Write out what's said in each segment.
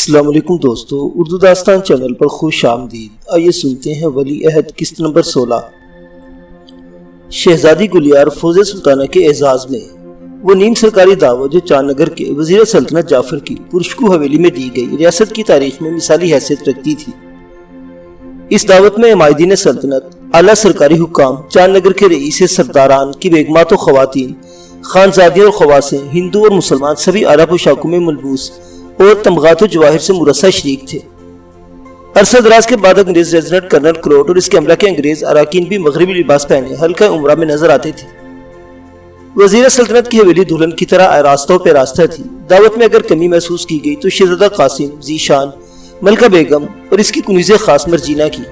السلام علیکم دوستو، اردو داستان چینل پر خوش آمدید۔ آئیے سنتے ہیں ولی عہد قسط نمبر 16۔ شہزادی گلیار فوز سلطانہ کے اعزاز میں وہ نیم سرکاری دعوت جو چاند نگر کے وزیر سلطنت جعفر کی پرشکو حویلی میں دی گئی ریاست کی تاریخ میں مثالی حیثیت رکھتی تھی۔ اس دعوت میں عمائدین سلطنت، اعلیٰ سرکاری حکام، چاند نگر کے رئیس سرداران کی بیگمات و خواتین، خانزادیاں اور خواصیں، ہندو اور مسلمان سبھی اعلیٰ پوشاکوں میں ملبوس اور تمغات و جواہر سے مرصع شریک تھے۔ عرصہ دراز کے بعد انگریز ریزیڈنٹ کرنل کلوٹ اور اس کے عملہ کے انگریز اراکین بھی مغربی لباس پہنے حلقہ عمرہ میں نظر آتے تھے۔ وزیر سلطنت کی حویلی دلہن کی طرح آراستہ و پیراستہ تھی۔ دعوت میں اگر کمی محسوس کی گئی تو شہزادہ قاسم ذی شان، ملکہ بیگم اور اس کی کنیز خاص مرجینہ کی۔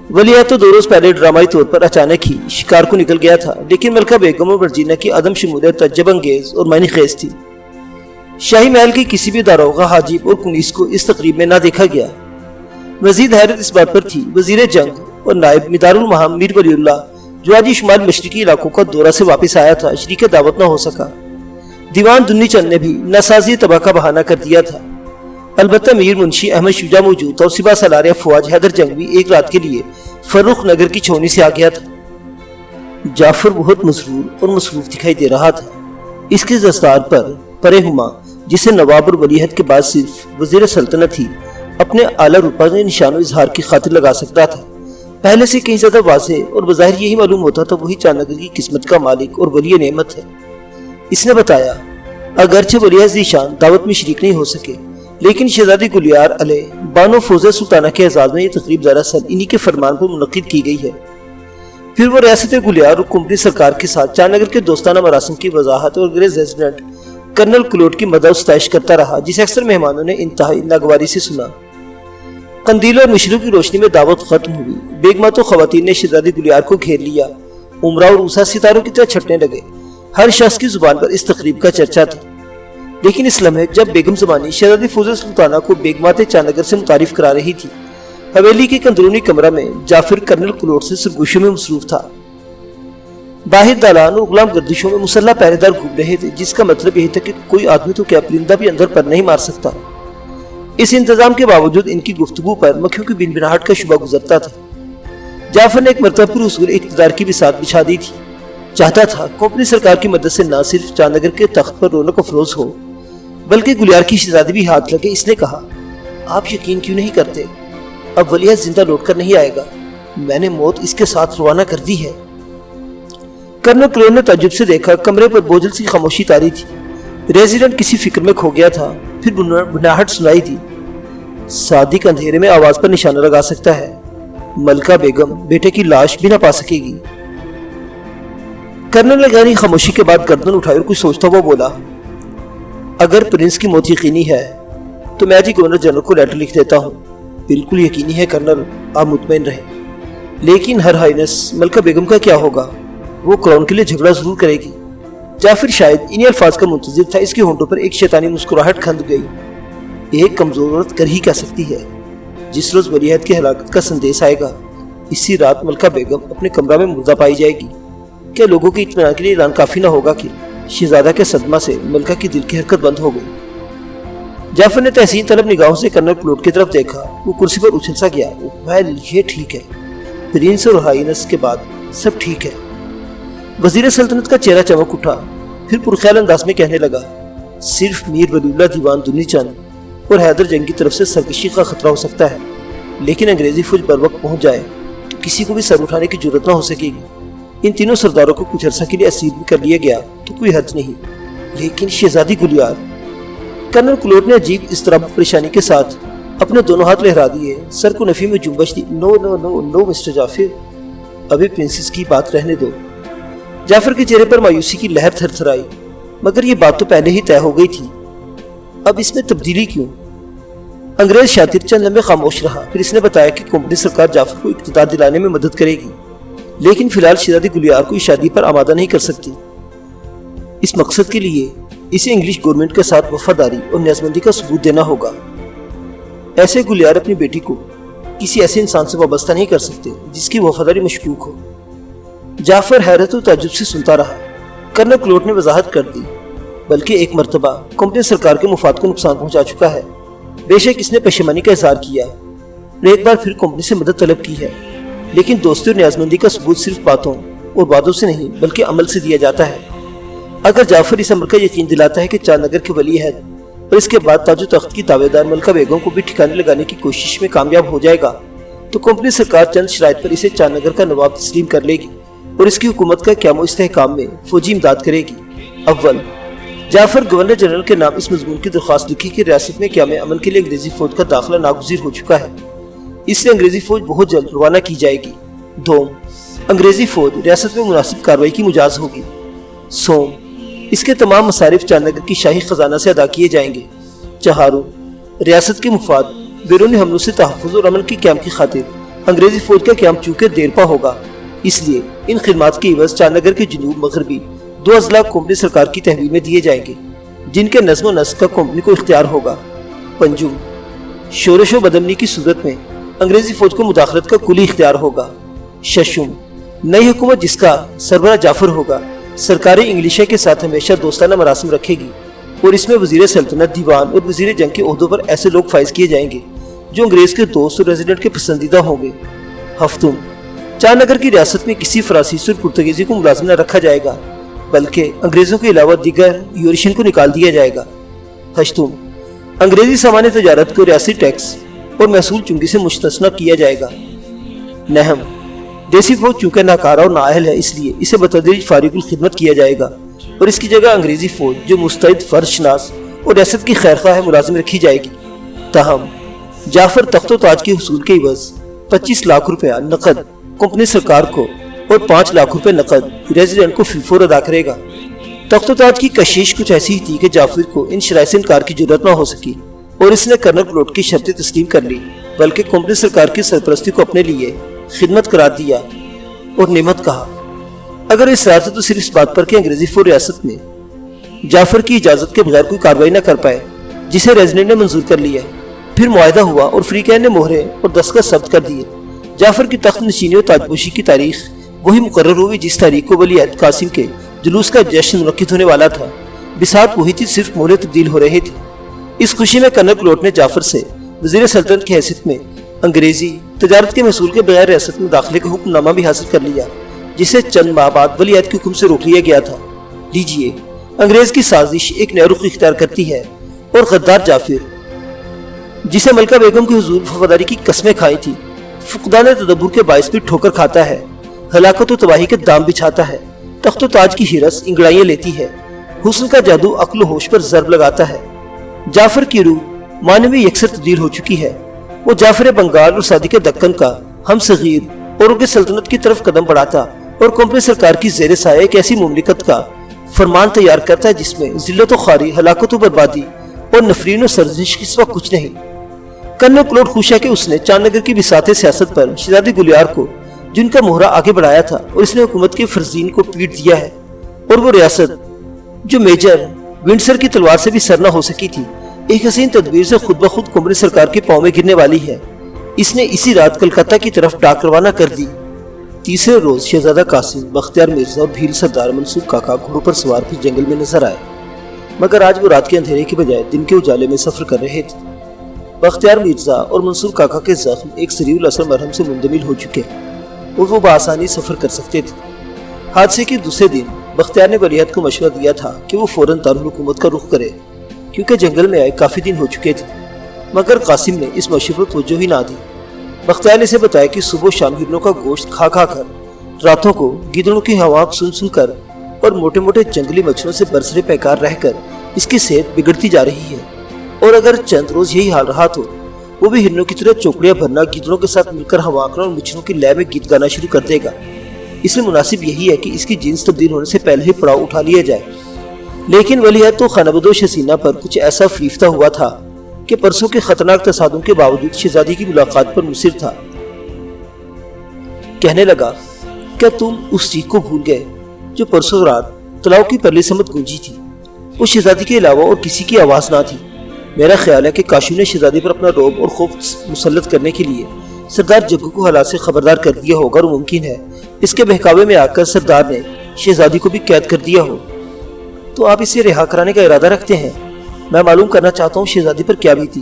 ولیعہد تو 2 روز پہلے ڈرامائی طور پر اچانک ہی شکار کو نکل گیا تھا، لیکن ملکہ بیگم اور مرجینہ کی عدم شمولیت تعجب انگیز اور معنی خیز تھی۔ شاہی محل کی کسی بھی داروغہ، حاجب اور کنیز کو اس تقریب میں نہ دیکھا گیا۔ مزید حیرت اس بات پر تھی وزیر جنگ اور نائب مدار المہام میر ولی اللہ، جو آج شمال مشرقی علاقوں کا دورہ سے واپس آیا تھا، شریک دعوت نہ ہو سکا۔ دیوان دنی چند نے بھی ناسازی تباہ کا بہانہ کر دیا تھا۔ البتہ میر منشی احمد شجاع موجود تھا اور سپہ سالار افواج حیدر جنگوی ایک رات کے لیے فرخ نگر کی چھونی سے آ گیا تھا۔ جعفر بہت مسرور اور مصروف دکھائی دے رہا تھا۔ اس کے دستار پر پرے ہما، جسے نواب اور ولی عہد کے بعد صرف وزیر سلطنت ہی اپنے اعلیٰ رتبہ کے نشان و اظہار کی خاطر لگا سکتا تھا، پہلے سے کہیں زیادہ واضح اور بظاہر یہی معلوم ہوتا تھا وہی چاند نگر کی قسمت کا مالک اور ولی نعمت ہے۔ اس نے بتایا اگرچہ ولی عہد ذی شان دعوت میں شریک نہیں ہو سکے، لیکن شہزادی گلیار علیہ بانو فوز سلطانہ کے اعزاز میں یہ تقریب دراصل انہی کے فرمان پر منعقد کی گئی ہے۔ پھر وہ ریاست گلیار اور کمپنی سرکار کے ساتھ چاند نگر کے دوستانہ مراسم کی وضاحت اور انگریز ریزیڈنٹ کرنل کلوٹ کی مدح و ستائش کرتا رہا، جسے اکثر مہمانوں نے انتہائی ناگواری سے سنا۔ قندیل اور مشرق کی روشنی میں دعوت ختم ہوئی۔ بیگمات و خواتین نے شہزادی گلیار کو گھیر لیا۔ عمرہ اور عروسہ ستاروں کی طرح چھٹنے لگے۔ ہر شخص کی زبان پر اس تقریب کا چرچا تھا، لیکن اس لمحے جب بیگم زمانی شہزادی فوز سلطانہ کو بیگمات چاند نگر سے متعارف کرا رہی تھی، حویلی کے ایک اندرونی کمرہ میں جعفر کرنل کلوٹ سے سرگوشیوں میں مصروف تھا۔ باہر دالان اور غلام گردشوں میں مسلح پہرے دار گھوم رہے تھے، جس کا مطلب یہ تھا کہ کوئی آدمی تو کیا پرندہ بھی اندر پر نہیں مار سکتا۔ اس انتظام کے باوجود ان کی گفتگو پر مکھیوں کی بنبناہٹ کا شبہ گزرتا تھا۔ جعفر نے ایک مرتبہ پر حصول اقتدار کی بساط بچھا دی تھی۔ چاہتا تھا کمپنی سرکار کی مدد سے نہ صرف چاند نگر کے تخت پر رونق افروز ہو، بلکہ گلیار کی شہزادی بھی ہاتھ لگے۔ اس نے کہا، آپ یقین کیوں نہیں کرتے؟ اب ولی عہد زندہ لوٹ کر نہیں آئے گا، میں نے موت اس کے ساتھ روانہ کر دی ہے۔ کرنل کلوٹ نے تعجب سے دیکھا۔ کمرے پر بوجھل سی خاموشی طاری تھی۔ ریزیڈنٹ کسی فکر میں کھو گیا تھا۔ پھر بناہٹ سنائی دی، صادق اندھیرے میں آواز پر نشانہ لگا سکتا ہے، ملکہ بیگم بیٹے کی لاش بھی نہ پا سکے گی۔ کرنل نے گہری خاموشی کے بعد گردن اٹھائی اور کچھ سوچتا ہوا بولا، اگر پرنس کی موت یقینی ہے تو میں جی گورنر جنرل کو لیٹر لکھ دیتا ہوں۔ بالکل یقینی ہے کرنل، آپ مطمئن رہیں۔ لیکن ہر ہائنس ملکہ بیگم کا کیا ہوگا؟ وہ کراؤن کے لیے جھگڑا ضرور کرے گی۔ جعفر شاید انہی الفاظ کا منتظر تھا۔ اس کے ہونٹوں پر ایک شیطانی مسکراہٹ کھند گئی۔ ایک کمزور عورت کر ہی کیا سکتی ہے؟ جس روز ولی عہد کی ہلاکت کا سندیش آئے گا، اسی رات ملکہ بیگم اپنے کمرہ میں مردہ پائی جائے گی۔ کیا لوگوں کے اطمینان کے لیے اعلان کافی نہ ہوگا کہ شہزادہ کے صدمہ سے ملکہ کی دل کی حرکت بند ہو گئی؟ جعفر نے تحسین طلب نگاہوں سے کرنل کلوٹ کی طرف دیکھا۔ وہ کرسی پر اچھل سا گیا۔ ویل، یہ ٹھیک ہے، پرنس اور ہائنس کے بعد سب ٹھیک ہے۔ وزیر سلطنت کا چہرہ چمک اٹھا، پھر پرخیال انداز میں کہنے لگا، صرف میر ولی اللہ دیوان دنی چند اور حیدر جنگ کی طرف سے سرکشی کا خطرہ ہو سکتا ہے، لیکن انگریزی فوج بر وقت پہنچ جائے تو کسی کو بھی سر اٹھانے کی جرات نہ ہو سکے گی۔ ان تینوں سرداروں کو کچھ عرصہ کے لیے اسیر بھی کر لیا گیا تو کوئی حرج نہیں، لیکن شہزادی گلیار؟ کرنل کلوٹ نے عجیب اضطراب و پریشانی کے ساتھ اپنے دونوں ہاتھ لہرا دیے، سر کو نفی میں جنبش دی۔ نو نو نو نو مسٹر جعفر، ابھی پرنسس کی بات رہنے دو۔ جعفر کے چہرے پر مایوسی کی لہر تھر تھرائی۔ مگر یہ بات تو پہلے ہی طے ہو گئی تھی، اب اس میں تبدیلی کیوں؟ انگریز شاطر چند لمحے خاموش رہا، پھر اس نے بتایا کہ کمپنی سرکار جعفر کو اقتدار دلانے میں مدد کرے گی، لیکن فی الحال شہزادی گلیار کو اس شادی پر آمادہ نہیں کر سکتی۔ اس مقصد کے لیے اسے انگلش گورنمنٹ کے ساتھ وفاداری اور نیازمندی کا ثبوت دینا ہوگا۔ ایسے گلیار اپنی بیٹی کو کسی ایسے انسان سے وابستہ نہیں کر سکتے جس کی وفاداری مشکوک ہو۔ جعفر حیرت و تعجب سے سنتا رہا۔ کرنل کلوٹ نے وضاحت کر دی، بلکہ ایک مرتبہ کمپنی سرکار کے مفاد کو نقصان پہنچا چکا ہے، بے شک اس نے پشیمانی کا اظہار کیا اور ایک بار پھر کمپنی سے مدد طلب کی ہے، لیکن دوستی اور نیازمندی کا ثبوت صرف باتوں اور وعدوں سے نہیں بلکہ عمل سے دیا جاتا ہے۔ اگر جعفر اس امر کا یقین دلاتا ہے کہ چاند نگر کے ولی عہد اور اس کے بعد تاج و تخت کی دعوے دار ملکہ بیگم کو بھی ٹھکانے لگانے کی کوشش میں کامیاب ہو جائے گا تو کمپنی سرکار چند شرائط پر اسے چاند نگر کا نواب تسلیم کر لے گی اور اس کی حکومت کا قیام و استحکام میں فوجی امداد کرے گی۔ اول، جعفر گورنر جنرل کے نام اس مضمون کی درخواست لکھی کہ ریاست میں قیام امن کے لیے انگریزی فوج کا داخلہ ناگزیر ہو چکا ہے، اس لیے انگریزی فوج بہت جلد روانہ کی جائے گی۔ دوم، انگریزی فوج ریاست میں مناسب کارروائی کی مجاز ہوگی۔ سوم، اس کے تمام مصارف چاند نگر کی شاہی خزانہ سے ادا کیے جائیں گے۔ چہارم، ریاست کے مفاد بیرونی حملوں سے تحفظ اور امن کی قیام کی خاطر انگریزی فوج کا قیام چونکہ دیر پا ہوگا، اس لیے ان خدمات کی عوض چاند نگر کے جنوب مغربی 2 اضلاع کمپنی سرکار کی تحویل میں دیے جائیں گے، جن کے نظم و نسق کا کمپنی کو اختیار ہوگا۔ پنجم، شورش و بدامنی کی صورت میں انگریزی فوج کو مداخلت کا کلی اختیار ہوگا۔ ششم، نئی حکومت جس کا سربراہ جعفر ہوگا سرکاری انگلیشہ کے ساتھ ہمیشہ دوستانہ مراسم رکھے گی اور اس میں وزیر سلطنت، دیوان اور وزیر جنگ کے عہدوں پر ایسے لوگ فائز کیے جائیں گے جو انگریز کے دوست اور ریزیڈنٹ کے پسندیدہ ہوں گے۔ ہفتم، چاند نگر کی ریاست میں کسی فرانسیسی اور پرتگیزی کو ملازم نہ رکھا جائے گا بلکہ انگریزوں کے علاوہ دیگر یورشین کو نکال دیا جائے گا۔ ہشتم، انگریزی سامان تجارت کو ریاستی ٹیکس اور محصول چنگی سے مستثنی کیا جائے گا۔ نہم، دیسی فوج چونکہ ناکارہ اور نااہل ہے اس لیے اسے بتدریج فارغ الخدمت کیا جائے گا اور اس کی جگہ انگریزی فوج جو مستعد، فرض شناس اور ریاست کی خیرخواہ ہے ملازم رکھی جائے گی۔ تاہم جعفر تخت و تاج کے حصول کے عوض 25 لاکھ روپیہ نقد کمپنی سرکار کو اور 5 لاکھ روپے نقد ریزیڈنٹ کو فی الفور ادا کرے گا۔ تخت و تاج کی کشش کچھ ایسی ہی تھی کہ جعفر کو ان شرائط سے انکار کی ضرورت نہ ہو سکی اور اس نے کرنل پلوٹ کی شرطیں تسلیم کر لی، بلکہ کمپنی سرکار کی سرپرستی کو اپنے لیے خدمت قرار دیا اور نعمت کہا۔ اگر اس رات تو صرف اس بات پر کہ انگریزی فوج ریاست میں جعفر کی اجازت کے بغیر کوئی کارروائی نہ کر پائے جسے ریزیڈنٹ نے منظور کر لیا، پھر معاہدہ ہوا اور فریقین نے مہرے اور دستخط ثبت کر دیے۔ جعفر کی تخت نشینی اور تاجپوشی کی تاریخ وہی مقرر ہوئی جس تاریخ کو ولی عہد قاسم کے جلوس کا جشن منعقد ہونے والا تھا۔ بساط وہی تھی، صرف مہرے تبدیل ہو رہے تھے۔ اس خوشی میں کرنل پلوٹ نے جعفر سے وزیر سلطنت کی حیثیت میں انگریزی تجارت کے محصول کے بغیر ریاست میں داخلے کا حکم نامہ بھی حاصل کر لیا، جسے چند ماہ بعد ولی عہد کے حکم سے روک لیا گیا تھا۔ لیجئے، انگریز کی سازش ایک نیا رخ اختیار کرتی ہے اور غدار جعفر جسے ملکہ بیگم کے حضور وفاداری کی قسمیں کھائی تھی، فقدان تدبر کے باعث بھی ٹھوکر کھاتا ہے، ہلاکت و تباہی کے دام بچھاتا ہے، تخت و تاج کی ہرس انگڑائیاں لیتی ہے، حسن کا جادو عقل و ہوش پر ضرب لگاتا ہے۔ جعفر کی روح معنوی یکسر تبدیل ہو چکی ہے۔ وہ جعفر بنگال اور صادق دکن کا ہم صغیر اور ان کی سلطنت کی طرف قدم بڑھاتا اور کمپنی سرکار کی زیر سایہ ایک ایسی مملکت کا فرمان تیار کرتا ہے جس میں ذلت و خواری، ہلاکت و بربادی اور نفرین و سرزش کے سوا کچھ نہیں۔ کرنل پلوٹ خوش ہے کہ اس نے چاند نگر کی بساط سیاست پر شہزادی گلیار کو جن کا مہرہ آگے بڑھایا تھا اور اس نے حکومت کے فرزین کو پیٹ دیا ہے، اور وہ ریاست جو میجر ونڈسر کی تلوار سے بھی سر نہ ہو سکی تھی ایک حسین تدبیر سے خود بخود کمپنی سرکار کے پاؤں میں گرنے والی ہے۔ اس نے اسی رات کلکتہ کی طرف ڈاک روانہ کر دی۔ تیسرے روز شہزادہ قاسم، بختیار مرزا اور بھیل سردار منصور کاکا گھوڑوں پر سوار پھر جنگل میں نظر آئے، مگر آج وہ رات کے اندھیرے کے بجائے دن کے اجالے میں سفر کر رہے تھے۔ بختیار مرزا اور منصور کاکا کے زخم ایک سریع الاثر مرہم سے مندمل ہو چکے اور وہ بآسانی سفر کر سکتے تھے۔ حادثے کے دوسرے دن بختیار نے ولی عہد کو مشورہ دیا تھا کہ وہ فوراً دارالحکومت کا رخ کرے کیونکہ جنگل میں آئے کافی دن ہو چکے تھے، مگر قاسم نے اس مشورے پر توجہ ہی نہ دی۔ بختیار نے اسے بتایا کہ صبح و شام ہرنوں کا گوشت کھا کھا کر، راتوں کو گیدڑوں کی ہوا سن سن کر اور موٹے موٹے جنگلی مچھروں سے برسرے پیکار رہ کر اس کی صحت بگڑتی جا رہی ہے، اور اگر چند روز یہی حال رہا تو وہ بھی ہرنوں کی طرح چوکڑیاں بھرنا، گیدڑوں کے ساتھ مل کر ہوا کرنا اور مچھروں کی لے میں گیت گانا شروع کر دے گا۔ اس میں مناسب یہی ہے کہ اس کی جنس تبدیل ہونے سے پہلے ہی پڑاؤ اٹھا لیا جائے۔ لیکن ولی عہد تو خانہ بدوش حسینہ پر کچھ ایسا فریفتہ ہوا تھا کہ پرسوں کے خطرناک تصادم کے باوجود شہزادی کی ملاقات پر مصر تھا۔ کہنے لگا، کیا تم اس چیخ کو بھول گئے جو پرسوں رات تلاؤ کی پرلی سمت گونجی تھی؟ اس شہزادی کے علاوہ اور کسی کی آواز نہ تھی۔ میرا خیال ہے کہ کاشو نے شہزادی پر اپنا رعب اور خوف مسلط کرنے کے لیے سردار جگو کو حالات سے خبردار کر دیا ہوگا، اور ممکن ہے اس کے بہکاوے میں آ کر سردار نے شہزادی کو بھی قید کر دیا ہو۔ تو آپ اسے رہا کرانے کا ارادہ رکھتے ہیں؟ میں معلوم کرنا چاہتا ہوں شہزادی پر کیا بیتی۔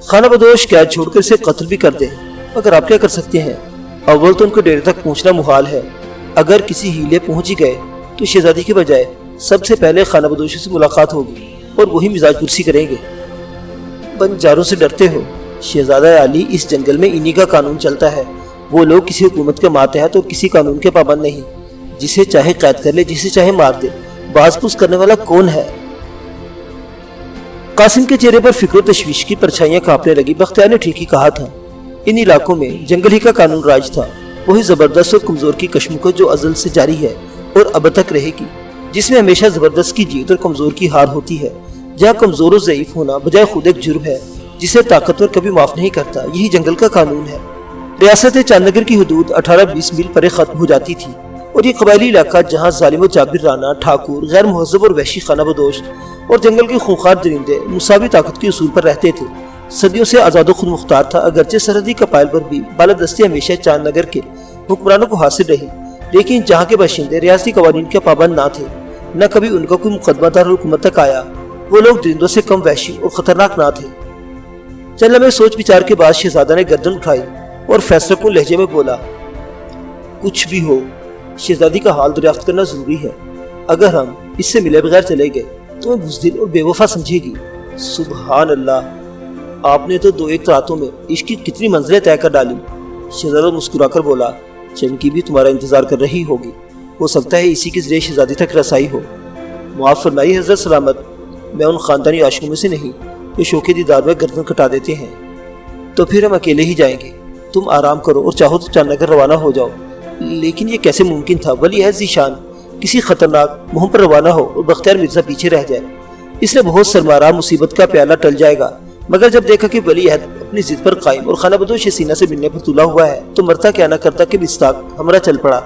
خانہ بدوش قید چھوڑ کر اسے قتل بھی کر دیں، مگر آپ کیا کر سکتے ہیں؟ اول تو ان کو ڈیرے تک پہنچنا محال ہے، اگر کسی ہیلے پہنچ ہی گئے تو شہزادی کے بجائے سب سے پہلے خانہ بدوشوں سے ملاقات ہوگی اور وہی مزاج پرسی کریں گے۔ بنجاروں سے ڈرتے ہو؟ شہزادہ علی، اس جنگل میں انہی کا قانون چلتا ہے۔ وہ لوگ کسی حکومت کے ماتحت اور کسی قانون کے پابند نہیں، جسے چاہے قید کر لے، جسے چاہے مار دے، باز پوس کرنے والا کون ہے؟ قاسم کے چہرے پر فکر و تشویش کی پرچھائیاں کانپنے لگی۔ بختیار نے ٹھیک ہی کہا تھا، ان علاقوں میں جنگل ہی کا قانون راج تھا، وہی زبردست اور کمزور کی کشمکش جو ازل سے جاری ہے اور اب تک رہے گی، جس میں ہمیشہ زبردست کی جیت اور کمزور کی ہار ہوتی ہے، جہاں کمزور و ضعیف ہونا بجائے خود ایک جرم ہے جسے طاقتور کبھی معاف نہیں کرتا۔ یہی جنگل کا قانون ہے۔ ریاست چاند نگر کی حدود 18-20 میل پرے ختم ہو جاتی تھی، اور یہ قبائلی علاقہ جہاں ظالم و جابر رانا، ٹھاکر، غیر مہذب اور وحشی خانہ بدوش اور جنگل کے خونخوار درندے مساوی طاقت کے اصول پر رہتے تھے، صدیوں سے آزاد و خود مختار تھا۔ اگرچہ سرحدی قبائل پر بھی بالادستی ہمیشہ چاند نگر کے حکمرانوں کو حاصل رہی، لیکن جہاں کے باشندے ریاستی قوانین کے پابند نہ تھے، نہ کبھی ان کا کوئی مقدمہ دار حکومت تک آیا۔ وہ لوگ درندوں سے کم وحشی اور خطرناک نہ تھے۔ چند لمحے سوچ بچار کے بعد شہزادہ نے گردن اٹھائی اور فیصلہ کن لہجے میں بولا، کچھ بھی ہو، شہزادی کا حال دریافت کرنا ضروری ہے۔ اگر ہم اس سے ملے بغیر چلے گئے تو میں بزدل اور بے وفا سمجھے گی۔ سبحان اللہ، آپ نے تو 2-1 راتوں میں عشق کی کتنی منزلیں طے کر ڈالی۔ شہزادہ مسکرا کر بولا، چمکی بھی تمہارا انتظار کر رہی ہوگی، ہو سکتا ہے اسی کے ذریعے شہزادی تک رسائی ہو۔ معاف فرمائیے حضرت سلامت، میں ان خاندانی عاشقوں میں سے نہیں جو شوق دیدار میں گردن کٹا دیتے ہیں۔ تو پھر ہم اکیلے ہی جائیں گے، تم آرام کرو اور چاہو تو چاند نگر روانہ ہو جاؤ۔ لیکن یہ کیسے ممکن تھا؟ ولی عہد ذیشان کسی خطرناک مہم پر روانہ ہو اور بختیار مرزا پیچھے رہ جائے، اس نے بہت سرمارا مصیبت کا پیالہ ٹل جائے گا۔ مگر جب دیکھا کہ ولی عہد اپنی ضد پر قائم اور خانہ بدوش سینہ سے ملنے پر تلا ہوا ہے تو مرتا کیا نہ کرتا کہ مصداق ہمراہ چل پڑا۔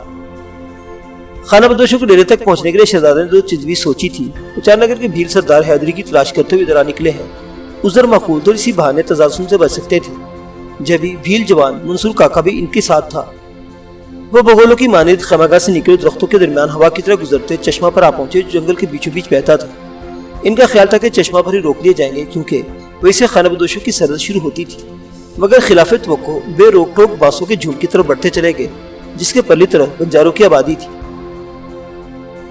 خانہ بدوشوں کے ڈیرے تک پہنچنے کے لیے شہزادہ نے جو تجویز سوچی تھی، وہ چاند نگر کے بھیل سردار حیدری کی تلاش کرتے ہوئے ادھر آ نکلے ہیں۔ ازر معقول تو اسی بہانے تجاسم سے بچ سکتے تھے۔ جبھی بھیل جوان منصور کاکا بھی ان کے ساتھ تھا۔ وہ بغولوں کی مانند خیمگاہ سے نکلے درختوں کے درمیان ہوا کی طرح گزرتے چشمہ پر آ پہنچے جو جنگل کے بیچوں بیچ بہتا تھا۔ ان کا خیال تھا کہ چشمہ پر ہی روک لیے جائیں گے، کیونکہ وہیں سے خانہ بدوشوں کی سرحد شروع ہوتی تھی۔ مگر خلاف توقع بے روک ٹوک بانسوں کے جھنڈ کی طرف بڑھتے چلے گئے، جس کے پرلی طرف بنجاروں کی آبادی تھی۔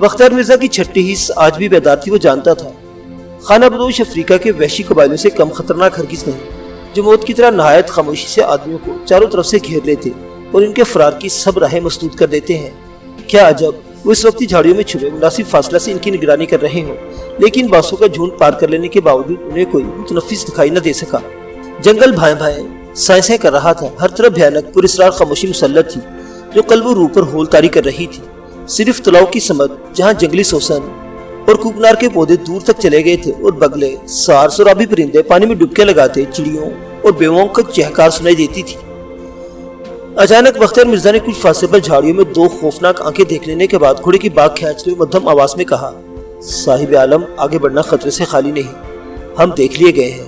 بختیار مرزا کی چھٹی حص آج بھی بیدار تھی۔ وہ جانتا تھا خانہ بدوش افریقہ کے وحشی قبائلوں سے کم خطرناک ہرگز نہیں، جو موت کی طرح نہایت خاموشی سے آدمیوں کو چاروں طرف سے گھیر لیتے اور ان کے فرار کی سب راہیں مسدود کر دیتے ہیں۔ کیا عجب وہ اس وقت جھاڑیوں میں چھپے مناسب فاصلہ سے ان کی نگرانی کر رہے ہوں، لیکن بانسوں کا جھنڈ پار کر لینے کے باوجود انہیں کوئی متنفس دکھائی نہ دے سکا۔ جنگل بھائیں بھائیں سائنسیں کر رہا تھا، ہر طرف بھیانک پر اسرار خاموشی مسلط تھی جو قلب و روح پر ہول طاری کر رہی تھی۔ صرف تلاؤ کی سمت جہاں جنگلی سوسن اور کوکنار کے پودے دور تک چلے گئے تھے اور بگلے، سارس اور آبی پرندے پانی میں ڈبکے لگاتے چڑیوں اور بیووں کا چہکار سنائی دیتی تھی۔ اچانک بختیار مرزا نے کچھ فاصلے پر جھاڑیوں میں 2 خوفناک آنکھیں دیکھ لینے کے بعد گھوڑے کی باگ کھینچتے ہوئے مدھم آواز میں کہا، صاحب عالم، آگے بڑھنا خطرے سے خالی نہیں، ہم دیکھ لیے گئے ہیں،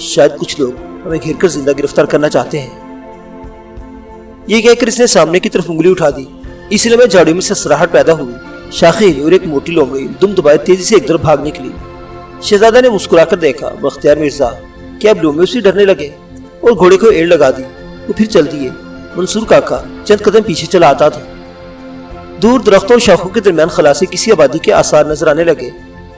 شاید کچھ لوگ ہمیں گھیر کر زندہ گرفتار کرنا چاہتے ہیں۔ یہ کہہ کر اس نے سامنے کی طرف انگلی اٹھا دی۔ اس لیے میں جھاڑیوں میں سسراہٹ پیدا ہوئی، شاخیں ہلی اور ایک موٹی لومڑی دم دبائے تیزی سے ایک طرف بھاگ نکلی۔ شہزادہ نے مسکرا کر دیکھا، بختیار مرزا کیا اب لومڑیوں سے ڈرنے لگے؟ اور گھوڑے کو ایڑ لگا دی، وہ پھر چل دیے۔ منصور کاکا چند قدم پیچھے چلا آتا تھا۔ دور درختوں اور شاخوں کے درمیان خلا سے کسی آبادی کے آثار نظر آنے لگے۔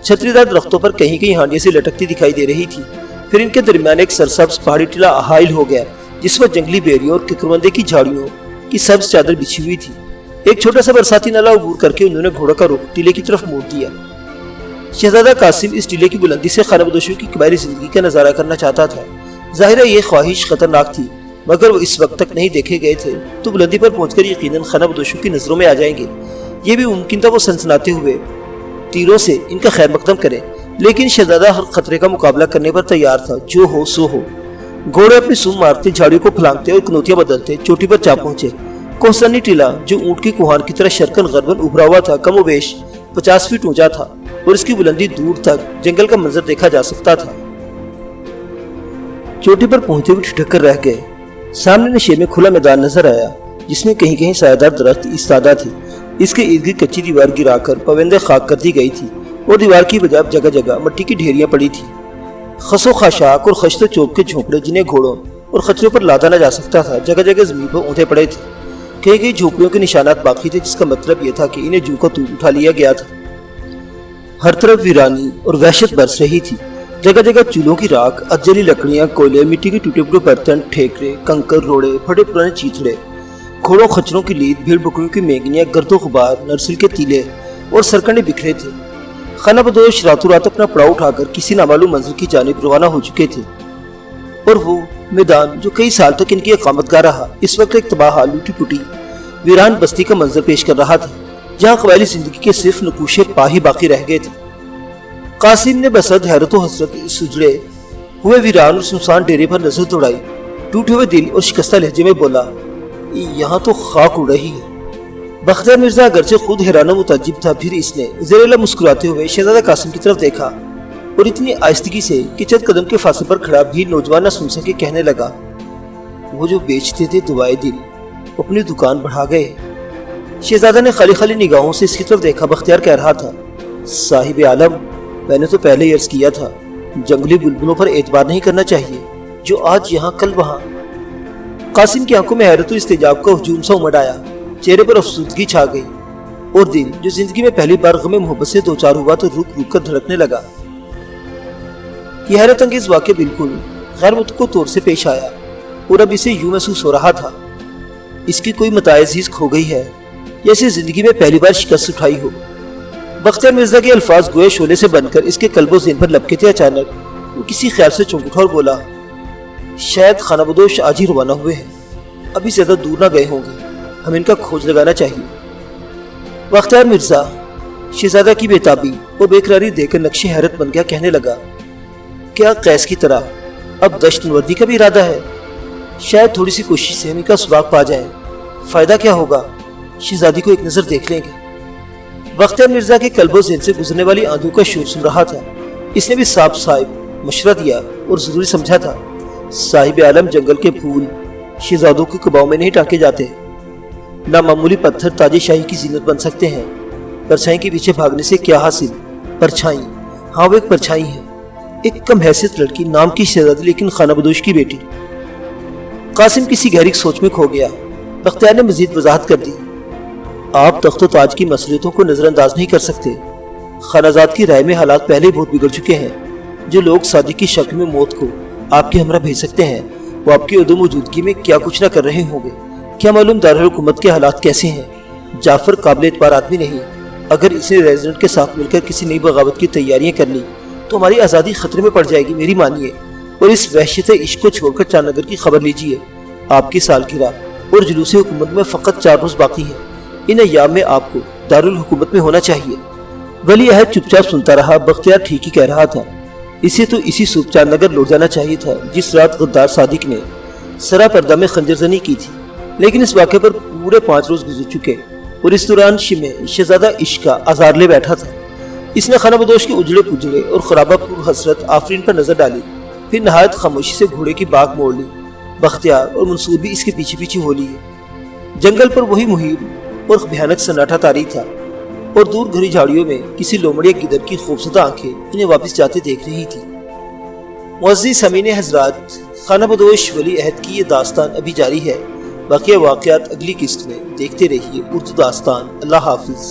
چھتری دار درختوں پر کہیں کہیں ہانڈیاں سے لٹکتی دکھائی دے رہی تھی۔ پھر ان کے درمیان ایک سرسبز پہاڑی ٹیلہ حائل ہو گیا، جس پر جنگلی بیریوں اور ککروندے کی جھاڑیوں کی سبز چادر بچھی ہوئی تھی۔ ایک چھوٹا سا برساتی نالا عبور کر کے انہوں نے گھوڑا کا رخ ٹیلے کی طرف موڑ دیا۔ شہزادہ قاسم اس ٹیلے کی بلندی سے خانہ بدوشوں کی قبائلی زندگی کا نظارہ کرنا چاہتا تھا۔ ظاہر ہے یہ خواہش خطرناک تھی، مگر وہ اس وقت تک نہیں دیکھے گئے تھے تو بلندی پر پہنچ کر یقیناً خانہ بدوشوں کی نظروں میں آ جائیں گے۔ یہ بھی ممکن تھا وہ سنسناتے ہوئے تیروں سے ان کا خیر مقدم کرے، لیکن شہزادہ ہر خطرے کا مقابلہ کرنے پر تیار تھا، جو ہو سو ہو۔ گھوڑے اپنی سوم مارتے، جھاڑیوں کو پھلانگتے اور کنوتیاں بدلتے چوٹی پر جا پہنچے۔ کوہستانی ٹیلہ جو اونٹ کی کوہان کی طرح شرکن غربن ابھرا ہوا تھا، کم و بیش 50 فٹ اونچا تھا اور اس کی بلندی دور تک جنگل کا منظر دیکھا جا سکتا تھا۔ چوٹی پر پہنچتے ہوئے ٹھٹک کر رہ گئے۔ سامنے نشے میں کھلا میدان نظر آیا، جس میں کہیں کہیں سایہ دار درخت ایستادہ تھے۔ اس کے ارد گرد کچی دیوار گرا کر پویندے خاک کر دی گئی تھی اور دیوار کی بجائے جگہ جگہ مٹی کی ڈھیریاں پڑی تھی۔ خس و خاشاک اور خشت و چوب کے جھونپڑے جنہیں گھوڑوں اور خچروں پر لادا نہ جا سکتا تھا جگہ جگہ زمین پر اونٹے پڑے تھے۔ کئی کئی جھونپڑیوں کے نشانات باقی تھے، جس کا مطلب یہ تھا کہ انہیں جو کا تو اٹھا لیا گیا تھا۔ ہر طرف ویرانی اور وحشت برس رہی تھی۔ جگہ جگہ چولہوں کی راکھ، ادجلی لکڑیاں، کوئلے، مٹی کے ٹوٹے پھوٹے برتن، ٹھیکرے، کنکر، روڑے، پھٹے پرانے چیتڑے، گھوڑوں خچروں کی لید، بھیڑ بکریوں کی مینگنیاں، گرد و غبار، نرسل کے تیلے اور سرکنڈے بکھرے تھے۔ خانہ بدوش راتوں رات اپنا پڑاؤ اٹھا کر کسی نامعلوم منزل کی جانب روانہ ہو چکے تھے، اور وہ میدان جو کئی سال تک ان کی اقامت گاہ رہا، اس وقت ایک تباہ لوٹی پوٹی ویران بستی کا منظر پیش کر رہا تھا، جہاں قبائلی زندگی کے صرف نقوشے پا ہی باقی رہ گئے تھے۔ قاسم نے بسد حیرت و حسرت سجڑے ہوئے ویران اور سنسان ڈیرے پر نظر دوڑائی، ٹوٹے ہوئے دل اور شکستہ لہجے میں بولا، یہاں تو خاک اڑ رہی ہے۔ بختیار مرزا اگرچہ خود حیران و متعجب تھا، پھر اس نے زیر لب مسکراتے ہوئے شہزادہ قاسم کی طرف دیکھا اور اتنی آہستگی سے کہ چند قدم کے فاصلے پر کھڑا بھی نوجوان نہ سن سکے کہنے لگا، وہ جو بیچتے تھے دعائے دل اپنی دکان بڑھا گئے۔ شہزادہ نے خالی خالی نگاہوں سے اس کی طرف دیکھا۔ بختیار کہہ رہا تھا، صاحب عالم، میں نے تو پہلے ہی عرض کیا تھا، جنگلی بلبلوں پر اعتبار نہیں کرنا چاہیے، جو آج یہاں کل وہاں۔ قاسم کی آنکھوں میں حیرت و استعجاب کا ہجوم سا امڑ آیا، چہرے پر افسردگی چھا گئی، اور دل جو زندگی میں پہلی بار غم محبت سے دوچار ہوا تو رک رک کر دھڑکنے لگا۔ یہ حیرت انگیز واقعہ بالکل غیر متوقع طور سے پیش آیا، اور اب اسے یوں محسوس ہو رہا تھا اس کی کوئی متاع عزیز کھو گئی ہے، یا اسے زندگی میں پہلی بار شکست اٹھائی ہو۔ بختیار مرزا کے الفاظ گوئے شعلے سے بن کر اس کے قلب و ذہن پر لپکے تھے۔ اچانک وہ کسی خیال سے چونک اٹھا اور بولا، شاید خانہ بدوش آج ہی روانہ ہوئے ہیں، ابھی زیادہ دور نہ گئے ہوں گے، ہمیں ان کا کھوج لگانا چاہیے۔ بختیار مرزا شہزادہ کی بے تابی اور بے قراری دیکھ کر نقش حیرت بن گیا، کہنے لگا، کیا قیس کی طرح اب دشت نوردی کا بھی ارادہ ہے؟ شاید تھوڑی سی کوشش سے ہم ان کا سراغ پا جائیں، فائدہ کیا ہوگا، شہزادی کو ایک نظر دیکھ لیں گے۔ بختیار مرزا کے قلب و ذہن سے گزرنے والی آندھوں کا شور سن رہا تھا۔ اس نے بھی صاحب مشورہ دیا اور ضروری سمجھا تھا، صاحب عالم، جنگل کے پھول شہزادوں کے قباؤں میں نہیں ٹانکے جاتے، نہ معمولی پتھر تاج شاہی کی زینت بن سکتے ہیں۔ پرچھائی کے پیچھے بھاگنے سے کیا حاصل؟ پرچھائی، ہاں وہ ایک پرچھائی ہے، ایک کم حیثیت لڑکی، نام کی شہزادی لیکن خانہ بدوش کی بیٹی۔ قاسم کسی گہری سوچ میں کھو گیا۔ بختیار نے مزید وضاحت کر دی، آپ تخت و تاج کی مسئولیتوں کو نظر انداز نہیں کر سکتے۔ خانہ زاد کی رائے میں حالات پہلے ہی بہت بگڑ چکے ہیں۔ جو لوگ صادق کی شکل میں موت کو آپ کے ہمراہ بھیج سکتے ہیں، وہ آپ کی عدم موجودگی میں کیا کچھ نہ کر رہے ہوں گے۔ کیا معلوم دارالحکومت کے حالات کیسے ہیں؟ جعفر قابل اعتبار آدمی نہیں، اگر اس نے ریزیڈنٹ کے ساتھ مل کر کسی نئی بغاوت کی تیاریاں کر لی تو ہماری آزادی خطرے میں پڑ جائے گی۔ میری مانیے اور اس وحشت عشق کو چھوڑ کر چار نگر کی خبر لیجیے۔ آپ کی سالگرہ اور جلوس حکومت میں فقط 4 روز باقی ہیں۔ ان ایام میں آپ کو دارالحکومت میں ہونا چاہیے۔ ولی عہد چپ چاپ سنتا رہا۔ بختیار ٹھیک ہی کہہ رہا تھا، اسے تو اسی صبح چار نگر لوٹ جانا چاہیے تھا جس رات غدار صادق نے سرا پردہ میں خنجر زنی کی تھی، لیکن اس واقعے پر پورے 5 روز گزر چکے، اور اس دوران شہزادہ عشق کا آزار لے بیٹھا تھا۔ اس نے خانہ بدوش کے اجڑے پجڑے اور خرابہ پر حسرت آفرین پر نظر ڈالی، پھر نہایت خاموشی سے گھوڑے کی باغ موڑ لی۔ بختیار اور منصور بھی اس کے پیچھے پیچھے ہو لیے۔ جنگل پر وہی محیط اور بھیانک سناٹا طاری تھا، اور دور گھری جھاڑیوں میں کسی لومڑے گدڑ کی خوفزدہ آنکھیں انہیں واپس جاتے دیکھ رہی تھی۔ معزز سامعین حضرات، خانہ بدوش ولی عہد کی یہ داستان ابھی جاری ہے۔ باقی واقعات اگلی قسط میں دیکھتے رہیے اردو داستان۔ اللہ حافظ۔